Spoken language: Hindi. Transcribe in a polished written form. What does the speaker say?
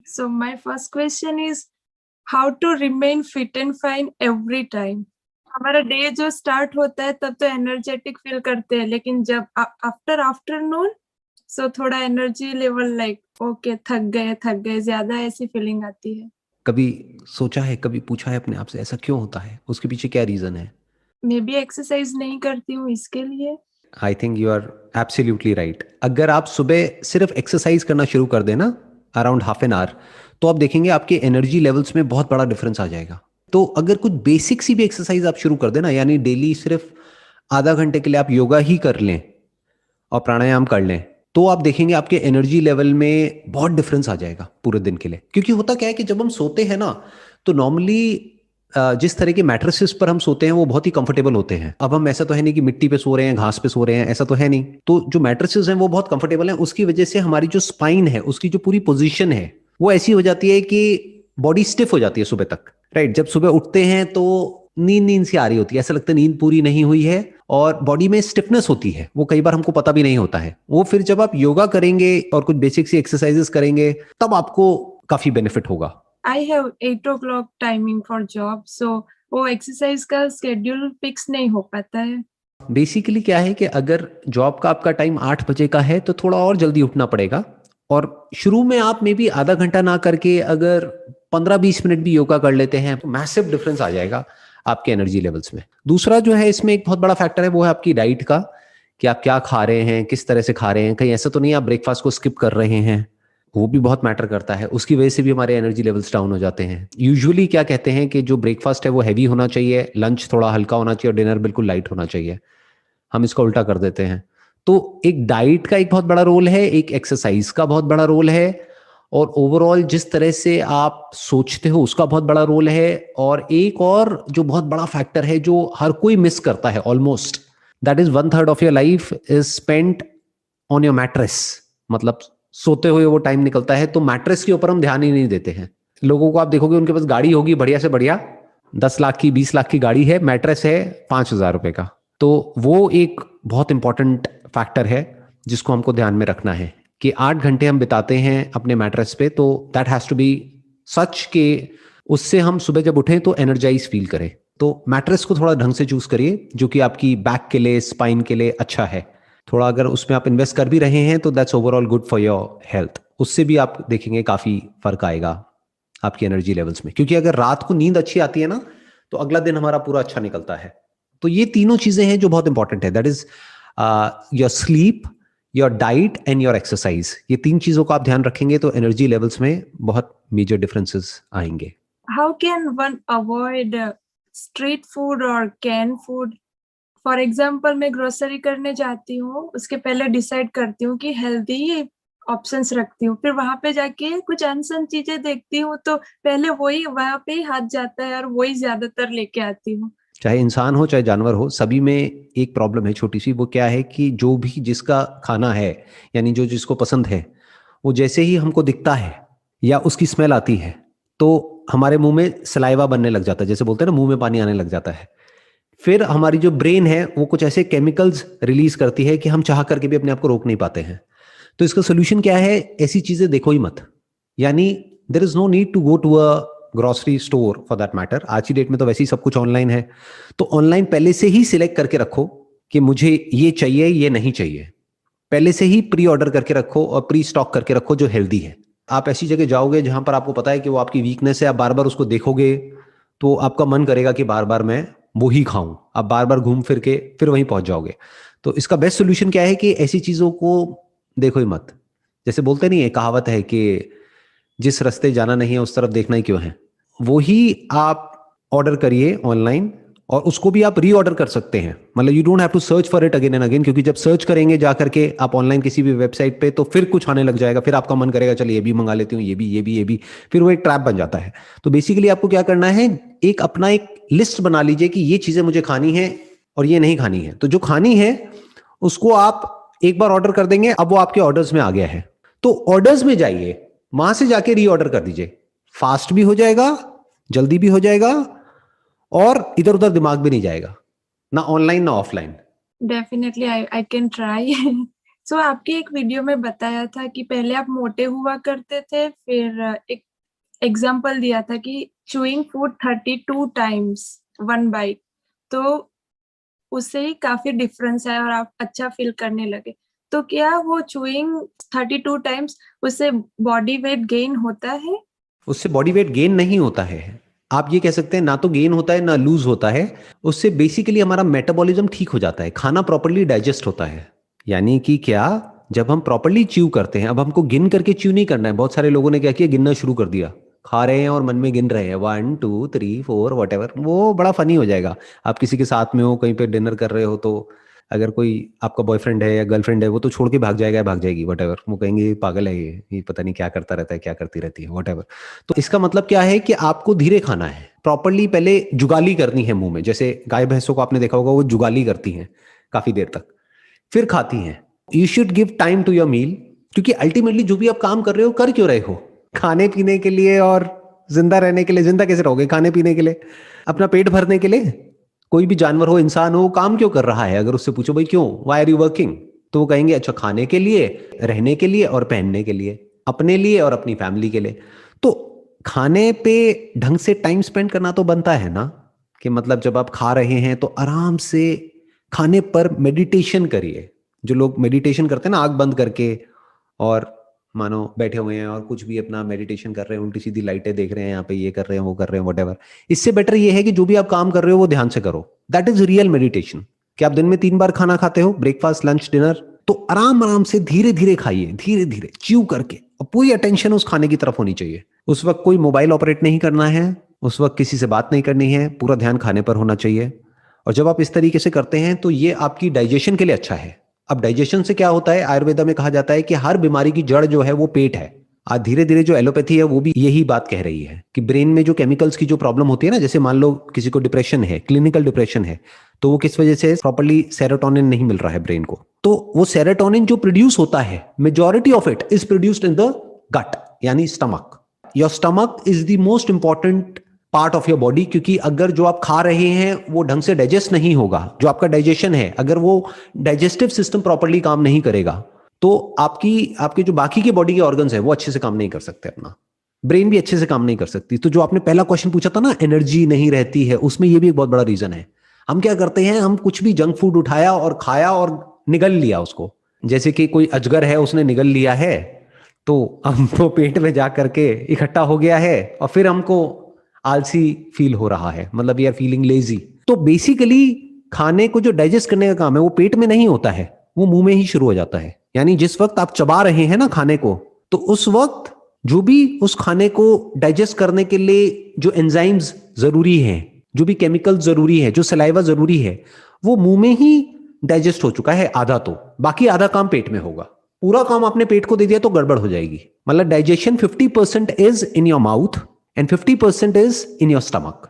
So my first question is how to remain fit and fine every time. हमारा डे जो स्टार्ट होता है तब तो एनर्जेटिक फील करते हैं, लेकिन जब आफ्टर आफ्टरनून सो थोड़ा एनर्जी लेवल लाइक ओके थक गए ज्यादा ऐसी फीलिंग आती है. कभी सोचा है, कभी पूछा है अपने आप से ऐसा क्यों होता है, उसके पीछे क्या रीजन है? मे बी एक्सरसाइज नहीं करती हूँ इसके लिए. I think you are absolutely right. अगर आप सुबह सिर्फ एक्सरसाइज करना शुरू कर देना अराउंड हाफ एन आवर, तो आप देखेंगे आपके एनर्जी लेवल्स में बहुत बड़ा डिफरेंस आ जाएगा। तो अगर कुछ बेसिक सी भी एक्सरसाइज आप शुरू कर देना, यानी डेली सिर्फ आधा घंटे के लिए आप योगा ही कर लें और प्राणायाम कर लें, तो आप देखेंगे आपके एनर्जी लेवल में बहुत डिफरेंस आ जाएगा पूरे दिन के लिए। क्योंकि होता क्या है कि जब हम सोते हैं ना, तो नॉर्मली जिस तरह के मैट्रेसेस पर हम सोते हैं वो बहुत ही कंफर्टेबल होते हैं। अब हम ऐसा तो है नहीं कि मिट्टी पे सो रहे हैं, घास पे सो रहे हैं, ऐसा तो है नहीं। तो जो मैट्रेसेस हैं वो बहुत कंफर्टेबल हैं, उसकी वजह से हमारी जो स्पाइन है, उसकी जो पूरी पोजीशन है वो ऐसी हो जाती है कि बॉडी स्टिफ हो जाती है सुबह तक। राइट, जब सुबह उठते हैं तो नींद नींद सी आ रही होती है, ऐसा लगता है नींद पूरी नहीं हुई है और बॉडी में स्टिफनेस होती है, वो कई बार हमको पता भी नहीं होता है। वो फिर जब आप योगा करेंगे और कुछ बेसिक सी एक्सरसाइजेस करेंगे तब आपको काफी बेनिफिट होगा। I have 8 o'clock timing for job, so वो एक्सरसाइज का स्केड्यूल फिक्स नहीं हो पाता है. बेसिकली क्या है कि अगर जॉब का आपका टाइम 8 बजे का है तो थोड़ा और जल्दी उठना पड़ेगा, और शुरू में आप मे बी आधा घंटा ना करके अगर 15-20 मिनट भी योगा कर लेते हैं तो मैसिव डिफरेंस आ जाएगा आपके एनर्जी लेवल्स में। दूसरा जो है इसमें एक बहुत बड़ा फैक्टर है, वो है आपकी डाइट का, कि आप क्या खा रहे हैं, किस तरह से खा रहे हैं। कहीं ऐसा तो नहीं आप ब्रेकफास्ट को स्किप कर रहे हैं, वो भी बहुत मैटर करता है। उसकी वजह से भी हमारे एनर्जी लेवल्स डाउन हो जाते हैं। यूजुअली क्या कहते हैं कि जो ब्रेकफास्ट है वो हैवी होना चाहिए, लंच थोड़ा हल्का होना चाहिए और डिनर बिल्कुल लाइट होना चाहिए। हम इसको उल्टा कर देते हैं। तो एक डाइट का एक बहुत बड़ा रोल है, एक एक्सरसाइज का बहुत बड़ा रोल है, और ओवरऑल जिस तरह से आप सोचते हो उसका बहुत बड़ा रोल है। और एक और जो बहुत बड़ा फैक्टर है जो हर कोई मिस करता है almost, that is 1/3 of your life is spent on your mattress. मतलब सोते हुए वो टाइम निकलता है, तो मैट्रेस के ऊपर हम ध्यान ही नहीं देते हैं। लोगों को आप देखोगे उनके पास गाड़ी होगी बढ़िया से बढ़िया, 10 लाख की 20 लाख की गाड़ी है, मैट्रेस है 5,000 रुपए का। तो वो एक बहुत इंपॉर्टेंट फैक्टर है जिसको हमको ध्यान में रखना है कि 8 घंटे हम बिताते हैं अपने मैट्रेस पे, तो दैट हैज टू बी सच के उससे हम सुबह जब उठें तो एनर्जाइज फील करें। तो मैट्रेस को थोड़ा ढंग से चूज करिए जो कि आपकी बैक के लिए, स्पाइन के लिए अच्छा है। थोड़ा अगर उसमें आप इन्वेस्ट कर भी रहे हैं तो that's overall good for your health. उससे भी आप देखेंगे काफी फर्क आएगा आपकी एनर्जी लेवल्स में। क्योंकि अगर रात को नींद अच्छी आती है ना, तो अगला दिन हमारा पूरा अच्छा निकलता है। तो ये तीनों चीजें हैं जो बहुत इंपॉर्टेंट है, that is your sleep, your diet and your exercise. ये तीन चीजों का आप ध्यान रखेंगे तो एनर्जी लेवल्स में बहुत मेजर डिफरेंसेस आएंगे। How can one avoid street food or canned food? For example मैं ग्रोसरी करने जाती हूँ, उसके पहले डिसाइड करती हूँ कि हेल्दी ऑप्शंस रखती हूँ, फिर वहां पे जाके कुछ अनसन चीजें देखती हूँ तो पहले वही वहां पे ही हाथ जाता है और वही ज्यादातर लेके आती हूँ. चाहे इंसान हो चाहे जानवर हो, सभी में एक प्रॉब्लम है छोटी सी। वो क्या है कि जो भी जिसका खाना है, यानी जो जिसको पसंद है, वो जैसे ही हमको दिखता है या उसकी स्मेल आती है तो हमारे मुंह में सलाइवा बनने लग जाता है, जैसे बोलते हैं ना, मुंह में पानी आने लग जाता है। फिर हमारी जो ब्रेन है वो कुछ ऐसे केमिकल्स रिलीज करती है कि हम चाह करके भी अपने आप को रोक नहीं पाते हैं। तो इसका सोल्यूशन क्या है? ऐसी चीजें देखो ही मत। यानी there is no need to go to a grocery store for that matter. आज की डेट में तो वैसे ही सब कुछ ऑनलाइन है। तो ऑनलाइन पहले से ही सिलेक्ट करके रखो कि मुझे ये चाहिए, ये नहीं चाहिए। पहले से ही प्री ऑर्डर करके रखो और प्री स्टॉक करके रखो जो हेल्दी है। आप ऐसी जगह जाओगे जहां पर आपको पता है कि वो आपकी वीकनेस है, आप बार बार उसको देखोगे तो आपका मन करेगा कि बार बार मैं वो ही खाऊं। आप बार बार घूम फिर के फिर वहीं पहुंच जाओगे। तो इसका बेस्ट सोल्यूशन क्या है कि ऐसी चीजों को देखो ही मत। जैसे बोलते नहीं है, कहावत है कि जिस रास्ते जाना नहीं है उस तरफ देखना ही क्यों है। वो ही आप ऑर्डर करिए ऑनलाइन, और उसको भी आप री ऑर्डर कर सकते हैं। मतलब you don't have to search for it again and again, क्योंकि जब सर्च करेंगे जा करके आप ऑनलाइन किसी भी वेबसाइट पे तो फिर कुछ आने लग जाएगा, फिर आपका मन करेगा चलिए ये भी मंगा लेती हूँ, ये भी, ये भी, ये भी। फिर वो एक ट्रैप बन जाता है। तो बेसिकली आपको क्या करना है, एक अपना एक लिस्ट बना लीजिए कि ये चीजें मुझे खानी है और ये नहीं खानी है। तो जो खानी है उसको आप एक बार ऑर्डर कर देंगे, अब वो आपके ऑर्डर्स में आ गया है। तो ऑर्डर्स में जाइए, वहां से जाके री ऑर्डर कर दीजिए। फास्ट भी हो जाएगा, जल्दी भी हो जाएगा, और इधर उधर दिमाग भी नहीं जाएगा, ना ऑनलाइन ना offline. Definitely I can try. So आपकी एक वीडियो में बताया था कि पहले आप मोटे हुआ करते थे, फिर एक एग्जाम्पल दिया था कि chewing food 32 times one byte, तो उससे ही काफी डिफरेंस है और आप अच्छा फील करने लगे। तो क्या वो चूइंग 32 टाइम्स उससे बॉडी वेट गेन होता है? उससे बॉडी वेट गेन नहीं होता है। आप ये कह सकते हैं ना तो गेन होता है ना लूज होता है। उससे बेसिकली हमारा मेटाबॉलिज्म ठीक हो जाता है, खाना प्रॉपरली डाइजेस्ट होता है। यानी कि क्या, जब हम प्रॉपरली च्यू करते हैं, अब हमको गिन करके च्यू नहीं करना है। बहुत सारे लोगों ने क्या किया, गिनना शुरू कर दिया, खा रहे हैं और मन में गिन रहे हैं 1 2 3 4 वट एवर। वो बड़ा फनी हो जाएगा। आप किसी के साथ में हो, कहीं पे डिनर कर रहे हो, तो अगर कोई आपका बॉयफ्रेंड है या गर्लफ्रेंड है, वो तो छोड़ के भाग जाएगा या भाग जाएगी वट एवर। वो कहेंगे ये पागल है, ये पता नहीं क्या करता रहता है, क्या करती रहती है, वट एवर। तो इसका मतलब क्या है कि आपको धीरे खाना है, प्रॉपरली पहले जुगाली करनी है मुंह में। जैसे गाय भैंसों को आपने देखा होगा, वो जुगाली करती हैं काफी देर तक, फिर खाती हैं। You should give time to your meal, क्योंकि अल्टीमेटली जो भी आप काम कर रहे हो, कर क्यों रहे हो? खाने पीने के लिए और जिंदा रहने के लिए। जिंदा कैसे रहोगे खाने पीने के लिए? अपना पेट भरने के लिए। कोई भी जानवर हो, इंसान हो, काम क्यों कर रहा है? अगर उससे पूछो भाई क्यों, वाई आर यू वर्किंग, तो वो कहेंगे अच्छा खाने के लिए, रहने के लिए और पहनने के लिए, अपने लिए और अपनी फैमिली के लिए। तो खाने पे ढंग से टाइम स्पेंड करना तो बनता है ना, कि मतलब जब आप खा रहे हैं तो आराम से खाने पर मेडिटेशन करिए। जो लोग मेडिटेशन करते हैं ना, आंख बंद करके, और मानो बैठे हुए हैं और कुछ भी अपना मेडिटेशन कर रहे हैं, उल्टी सीधी लाइटें देख रहे हैं, यहाँ पे ये कर रहे हैं, वो कर रहे हैं, वट। इससे बेटर ये है कि जो भी आप काम कर रहे हो वो ध्यान से करो। That is real meditation. कि आप दिन में 3 बार खाना खाते हो, ब्रेकफास्ट लंच डिनर, तो आराम आराम से धीरे धीरे खाइए, धीरे धीरे च्यू करके, और पूरी अटेंशन उस खाने की तरफ होनी चाहिए। उस वक्त कोई मोबाइल ऑपरेट नहीं करना है, उस वक्त किसी से बात नहीं करनी है, पूरा ध्यान खाने पर होना चाहिए। और जब आप इस तरीके से करते हैं तो ये आपकी डाइजेशन के लिए अच्छा है। अब डाइजेशन से क्या होता है, आयुर्वेदा में कहा जाता है कि हर बीमारी की जड़ जो है वो पेट है। आज धीरे धीरे जो एलोपैथी है वो भी यही बात कह रही है कि ब्रेन में जो केमिकल्स की जो प्रॉब्लम होती है ना, जैसे मान लो किसी को डिप्रेशन है, क्लिनिकल डिप्रेशन है, तो वो किस वजह से, प्रॉपर्ली सेरोटोनिन नहीं मिल रहा है ब्रेन को। तो वो सेरोटोनिन जो प्रोड्यूस होता है, majority of it is produced in the gut, यानी stomach. Your stomach is the most important part of your body, क्योंकि अगर जो आप खा रहे हैं वो ढंग से डाइजेस्ट नहीं होगा, जो आपका डाइजेशन है, अगर वो डाइजेस्टिव सिस्टम प्रॉपर्ली काम नहीं करेगा, तो आपके जो बाकी के बॉडी के ऑर्गन्स है वो अच्छे से काम नहीं कर सकते, अपना ब्रेन भी अच्छे से काम नहीं कर सकती। तो जो आपने पहला क्वेश्चन पूछा था ना, एनर्जी नहीं रहती है, उसमें ये भी एक बहुत बड़ा रीजन है। हम क्या करते हैं, हम कुछ भी जंक फूड उठाया और खाया और निगल लिया उसको। जैसे कि कोई अजगर है, उसने निगल लिया है, तो हमको पेट में जा करके इकट्ठा हो गया है, और फिर हमको आलसी फील हो रहा है, मतलब वी आर फीलिंग लेजी। तो बेसिकली खाने को जो डाइजेस्ट करने का काम है वो पेट में नहीं होता है, वो मुंह में ही शुरू हो जाता है। यानी जिस वक्त आप चबा रहे हैं ना खाने को, तो उस वक्त जो भी उस खाने को डाइजेस्ट करने के लिए जो एंजाइम्स जरूरी हैं, जो भी केमिकल जरूरी है, जो सलाइवा जरूरी है, वो मुंह में ही डाइजेस्ट हो चुका है आधा, तो बाकी आधा काम पेट में होगा। पूरा काम आपने पेट को दे दिया तो गड़बड़ हो जाएगी। मतलब digestion 50% is in your mouth and 50% is in your stomach.